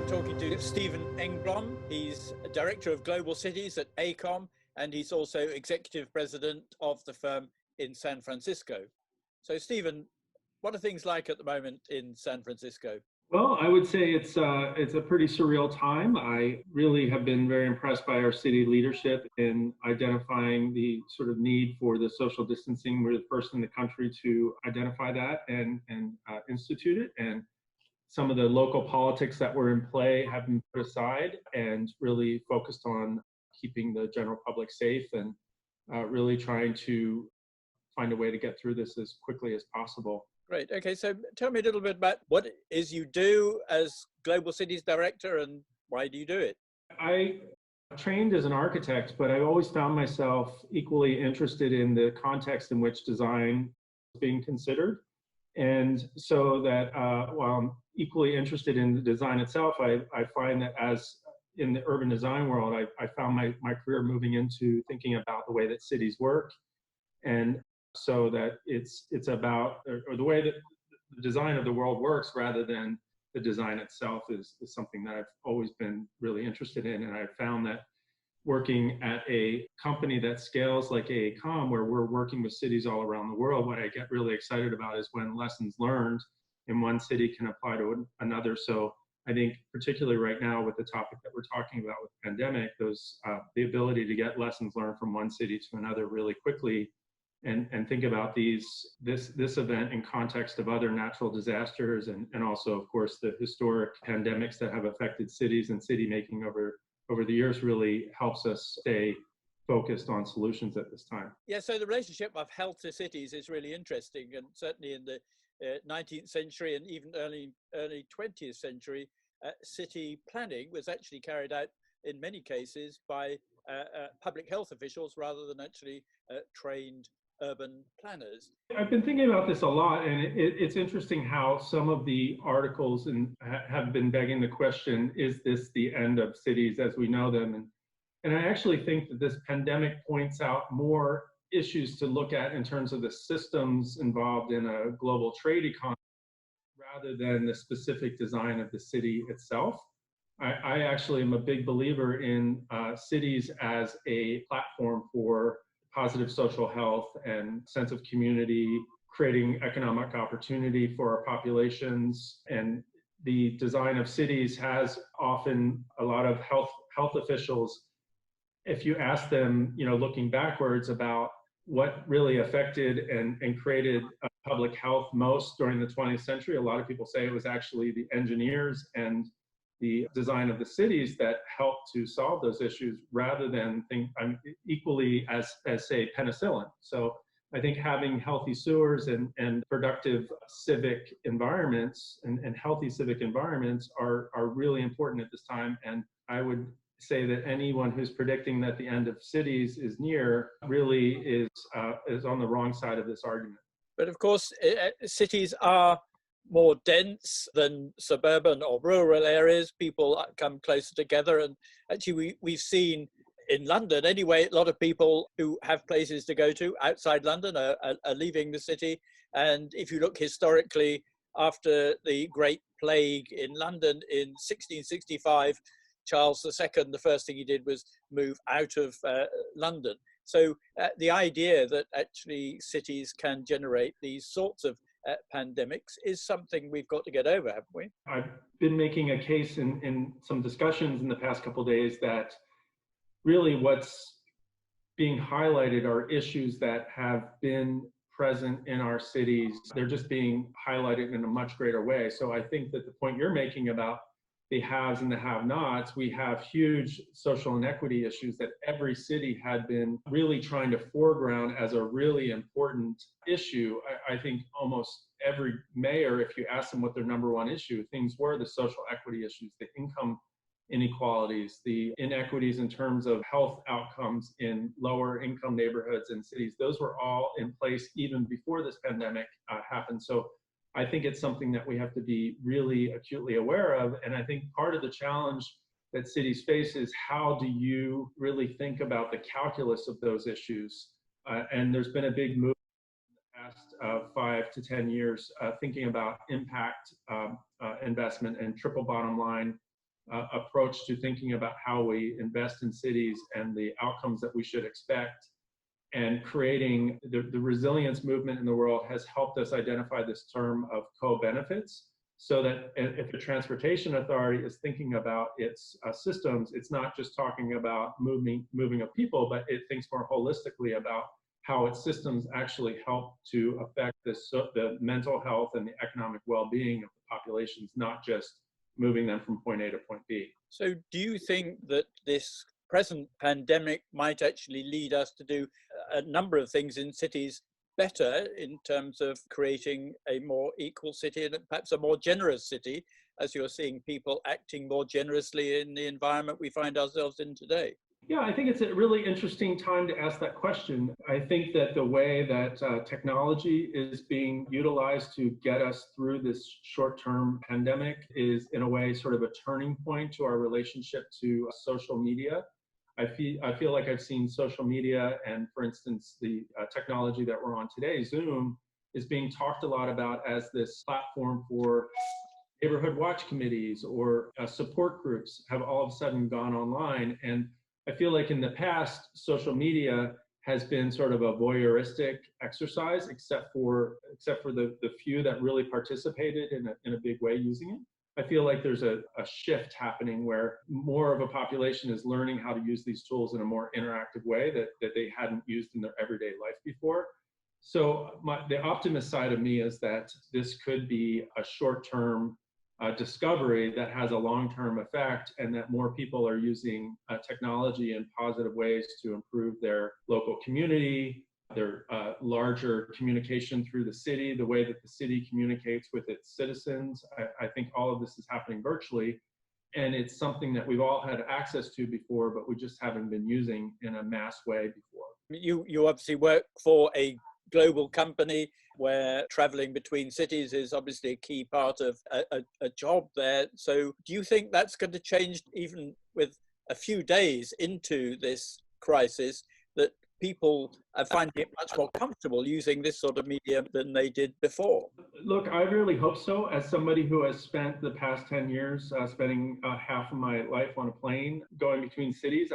I'm talking to Stephen Engblom. He's Director of Global Cities at AECOM, and he's also Executive President of the firm in San Francisco. So Stephen, what are things like at the moment in San Francisco? Well, I would say it's a pretty surreal time. I really have been very impressed by our city leadership in identifying the sort of need for the social distancing. We're the first in the country to identify that and institute it. And some of the local politics that were in play have been put aside and really focused on keeping the general public safe and really trying to find a way to get through this as quickly as possible. Great. Okay, so tell me a little bit about what it is you do as Global Cities Director and why do you do it? I trained as an architect, but I've always found myself equally interested in the context in which design is being considered. And so that while I'm equally interested in the design itself, I find that as in the urban design world, I found my career moving into thinking about the way that cities work. And so that it's about, or the way that the design of the world works rather than the design itself is something that I've always been really interested in. And I found that working at a company that scales like AECOM, where we're working with cities all around the world, what I get really excited about is when lessons learned in one city can apply to another. So I think particularly right now with the topic that we're talking about with the pandemic, the ability to get lessons learned from one city to another really quickly and think about this event in context of other natural disasters and also, of course, the historic pandemics that have affected cities and city making over the years really helps us stay focused on solutions at this time. Yeah, so the relationship of health to cities is really interesting, and certainly in the 19th century and even early 20th century, city planning was actually carried out in many cases by public health officials rather than actually trained urban planners. I've been thinking about this a lot, and it's interesting how some of the articles have been begging the question, is this the end of cities as we know them? And I actually think that this pandemic points out more issues to look at in terms of the systems involved in a global trade economy rather than the specific design of the city itself. I actually am a big believer in cities as a platform for positive social health and sense of community, creating economic opportunity for our populations. And the design of cities has often a lot of health officials. If you ask them, looking backwards about what really affected and created public health most during the 20th century, a lot of people say it was actually the engineers and the design of the cities that helped to solve those issues rather than equally as say penicillin. So I think having healthy sewers and productive civic environments and healthy civic environments are really important at this time. And I would say that anyone who's predicting that the end of cities is near really is on the wrong side of this argument. But of course, cities are more dense than suburban or rural areas. People come closer together, and actually we've seen in London anyway, a lot of people who have places to go to outside London are leaving the city. And if you look historically, after the Great Plague in London in 1665, Charles II, the first thing he did was move out of London. So the idea that actually cities can generate these sorts of pandemics is something we've got to get over, haven't we? I've been making a case in some discussions in the past couple of days that really what's being highlighted are issues that have been present in our cities. They're just being highlighted in a much greater way. So I think that the point you're making about the haves and the have-nots, we have huge social inequity issues that every city had been really trying to foreground as a really important issue. I think almost every mayor, if you ask them what their number one issue, things were the social equity issues, the income inequalities, the inequities in terms of health outcomes in lower income neighborhoods and cities. Those were all in place even before this pandemic happened. So I think it's something that we have to be really acutely aware of. And I think part of the challenge that cities face is how do you really think about the calculus of those issues? And there's been a big move in the past 5 to 10 years thinking about impact investment and triple bottom line approach to thinking about how we invest in cities and the outcomes that we should expect. And creating the resilience movement in the world has helped us identify this term of co-benefits, so that if the transportation authority is thinking about its systems, it's not just talking about moving of people, but it thinks more holistically about how its systems actually help to affect the mental health and the economic well-being of the populations, not just moving them from point A to point B. So do you think that this present pandemic might actually lead us to do a number of things in cities better in terms of creating a more equal city and perhaps a more generous city, as you're seeing people acting more generously in the environment we find ourselves in today? Yeah, I think it's a really interesting time to ask that question. I think that the way that technology is being utilized to get us through this short-term pandemic is, in a way, sort of a turning point to our relationship to social media. I feel like I've seen social media, and for instance, the technology that we're on today, Zoom, is being talked a lot about as this platform for neighborhood watch committees or support groups have all of a sudden gone online. And I feel like in the past, social media has been sort of a voyeuristic exercise, except for the few that really participated in a big way using it. I feel like there's a shift happening where more of a population is learning how to use these tools in a more interactive way that they hadn't used in their everyday life before. So the optimist side of me is that this could be a short-term discovery that has a long-term effect, and that more people are using technology in positive ways to improve their local community, their larger communication through the city, the way that the city communicates with its citizens. I think all of this is happening virtually, and it's something that we've all had access to before, but we just haven't been using in a mass way before. You obviously work for a global company where traveling between cities is obviously a key part of a job there. So do you think that's going to change, even with a few days into this crisis, that people are finding it much more comfortable using this sort of medium than they did before? Look, I really hope so. As somebody who has spent the past 10 years spending half of my life on a plane going between cities,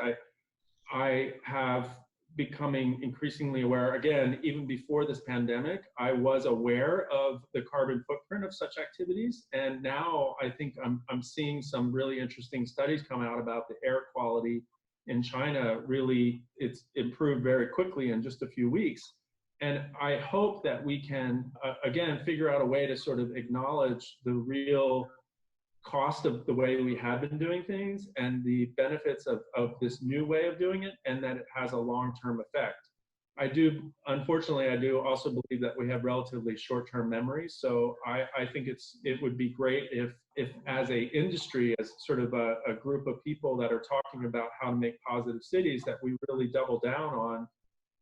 I have becoming increasingly aware, again, even before this pandemic, I was aware of the carbon footprint of such activities. And now I think I'm seeing some really interesting studies come out about the air quality in China. Really, it's improved very quickly in just a few weeks. And I hope that we can, again, figure out a way to sort of acknowledge the real cost of the way we have been doing things and the benefits of this new way of doing it, and that it has a long-term effect. Unfortunately, I do also believe that we have relatively short-term memories. So I think it would be great if as a industry, as sort of a group of people that are talking about how to make positive cities, that we really double down on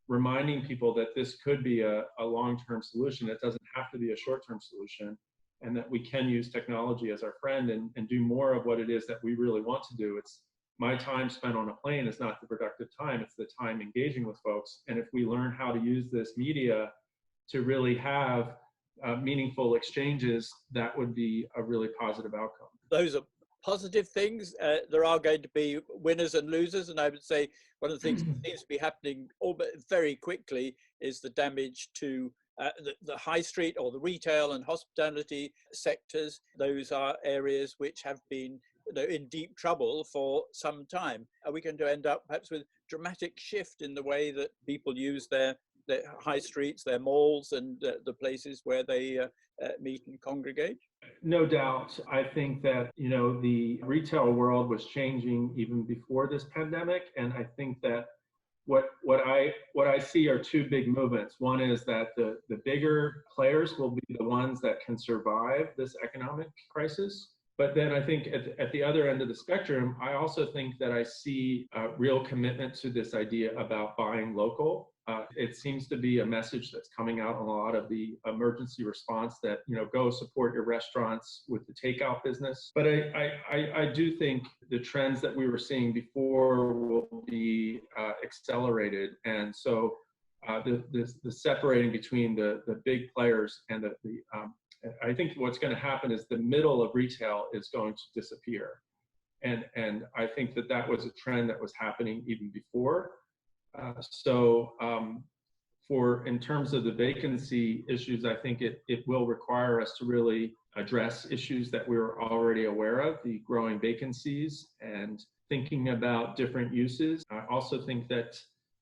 reminding people that this could be a long-term solution. It doesn't have to be a short-term solution, and that we can use technology as our friend and do more of what it is that we really want to do. It's my time spent on a plane is not the productive time, it's the time engaging with folks. And if we learn how to use this media to really have meaningful exchanges, that would be a really positive outcome. Those are positive things. There are going to be winners and losers, and I would say one of the things that seems to be happening very quickly is the damage to the high street or the retail and hospitality sectors. Theose are areas which have been in deep trouble for some time. Are we going to end up perhaps with a dramatic shift in the way that people use their high streets, their malls, and the places where they meet and congregate? No doubt. I think that, the retail world was changing even before this pandemic. And I think that what I see are two big movements. One is that the bigger players will be the ones that can survive this economic crisis. But then I think at the other end of the spectrum, I also think that I see a real commitment to this idea about buying local. It seems to be a message that's coming out on a lot of the emergency response that, go support your restaurants with the takeout business. But I do think the trends that we were seeing before will be accelerated. And so the separating between the big players and I think what's going to happen is the middle of retail is going to disappear. And I think that that was a trend that was happening even before. So in terms of the vacancy issues, I think it will require us to really address issues that we're already aware of, the growing vacancies and thinking about different uses. I also think that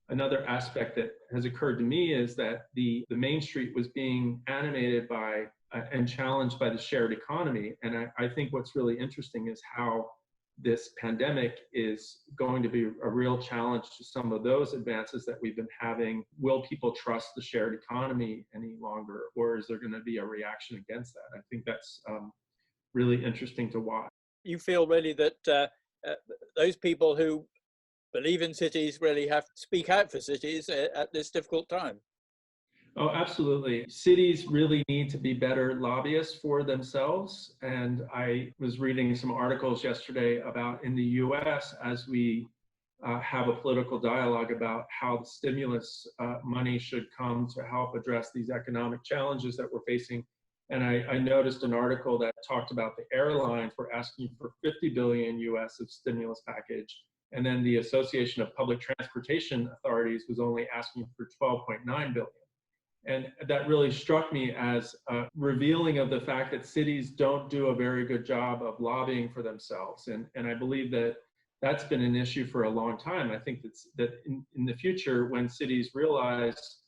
another aspect that has occurred to me is that the Main Street was being animated by and challenged by the shared economy. And I think what's really interesting is how this pandemic is going to be a real challenge to some of those advances that we've been having. Will people trust the shared economy any longer, or is there going to be a reaction against that? I think that's really interesting to watch. You feel really that those people who believe in cities really have to speak out for cities at this difficult time? Oh, absolutely. Cities really need to be better lobbyists for themselves. And I was reading some articles yesterday about in the US, as we have a political dialogue about how the stimulus money should come to help address these economic challenges that we're facing. And I noticed an article that talked about the airlines were asking for 50 billion US of stimulus package. And then the Association of Public Transportation Authorities was only asking for 12.9 billion. And that really struck me as revealing of the fact that cities don't do a very good job of lobbying for themselves. And I believe that that's been an issue for a long time. I think that in the future, when cities realize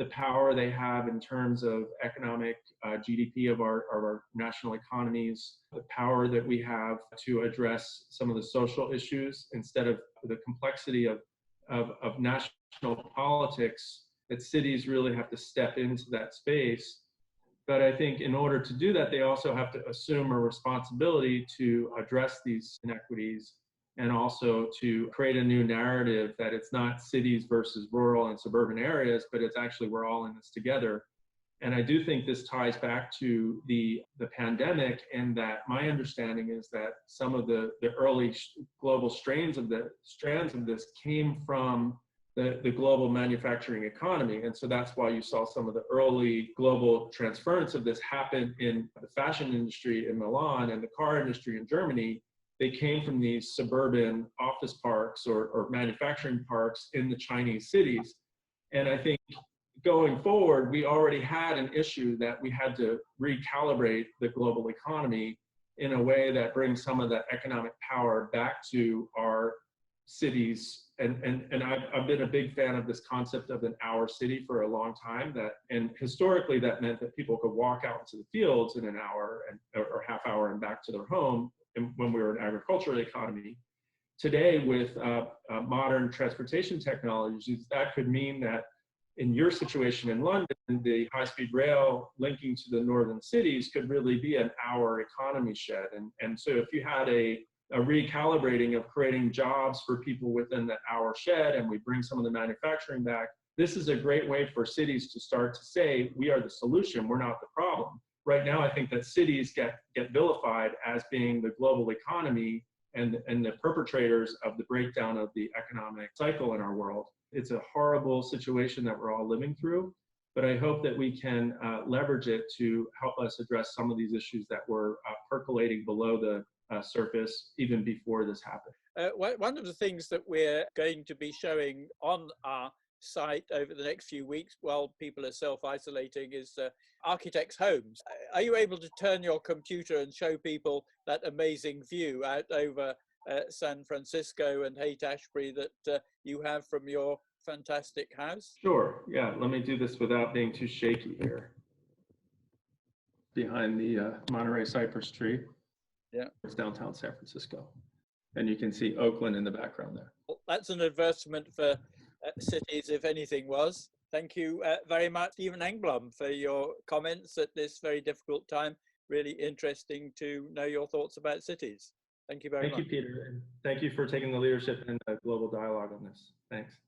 the power they have in terms of economic GDP of our national economies, the power that we have to address some of the social issues instead of the complexity of national politics, that cities really have to step into that space. But I think in order to do that, they also have to assume a responsibility to address these inequities and also to create a new narrative that it's not cities versus rural and suburban areas, but it's actually we're all in this together. And I do think this ties back to the pandemic, and that my understanding is that some of the early global strands of this came from the global manufacturing economy. And so that's why you saw some of the early global transference of this happen in the fashion industry in Milan and the car industry in Germany. They came from these suburban office parks or manufacturing parks in the Chinese cities. And I think going forward, we already had an issue that we had to recalibrate the global economy in a way that brings some of that economic power back to our cities. And I've been a big fan of this concept of an hour city for a long time. And historically, that meant that people could walk out into the fields in an hour or half hour and back to their home when we were an agricultural economy. Today, with modern transportation technologies, that could mean that in your situation in London, the high-speed rail linking to the northern cities could really be an hour economy shed. And so if you had a recalibrating of creating jobs for people within that hour shed, and we bring some of the manufacturing back, this is a great way for cities to start to say, we are the solution, we're not the problem. Right now, I think that cities get vilified as being the global economy and the perpetrators of the breakdown of the economic cycle in our world. It's a horrible situation that we're all living through, but I hope that we can leverage it to help us address some of these issues that were percolating below the surface even before this happened. One of the things that we're going to be showing on our site over the next few weeks while people are self-isolating is architects' homes. Are you able to turn your computer and show people that amazing view out over San Francisco and Haight-Ashbury that you have from your fantastic house? Sure, yeah, let me do this without being too shaky here. Behind the Monterey cypress tree. Yeah, it's downtown San Francisco. And you can see Oakland in the background there. Well, that's an advertisement for cities, if anything was. Thank you very much, Stephen Engblom, for your comments at this very difficult time. Really interesting to know your thoughts about cities. Thank you very much. Thank you, Peter. And thank you for taking the leadership in the global dialogue on this. Thanks.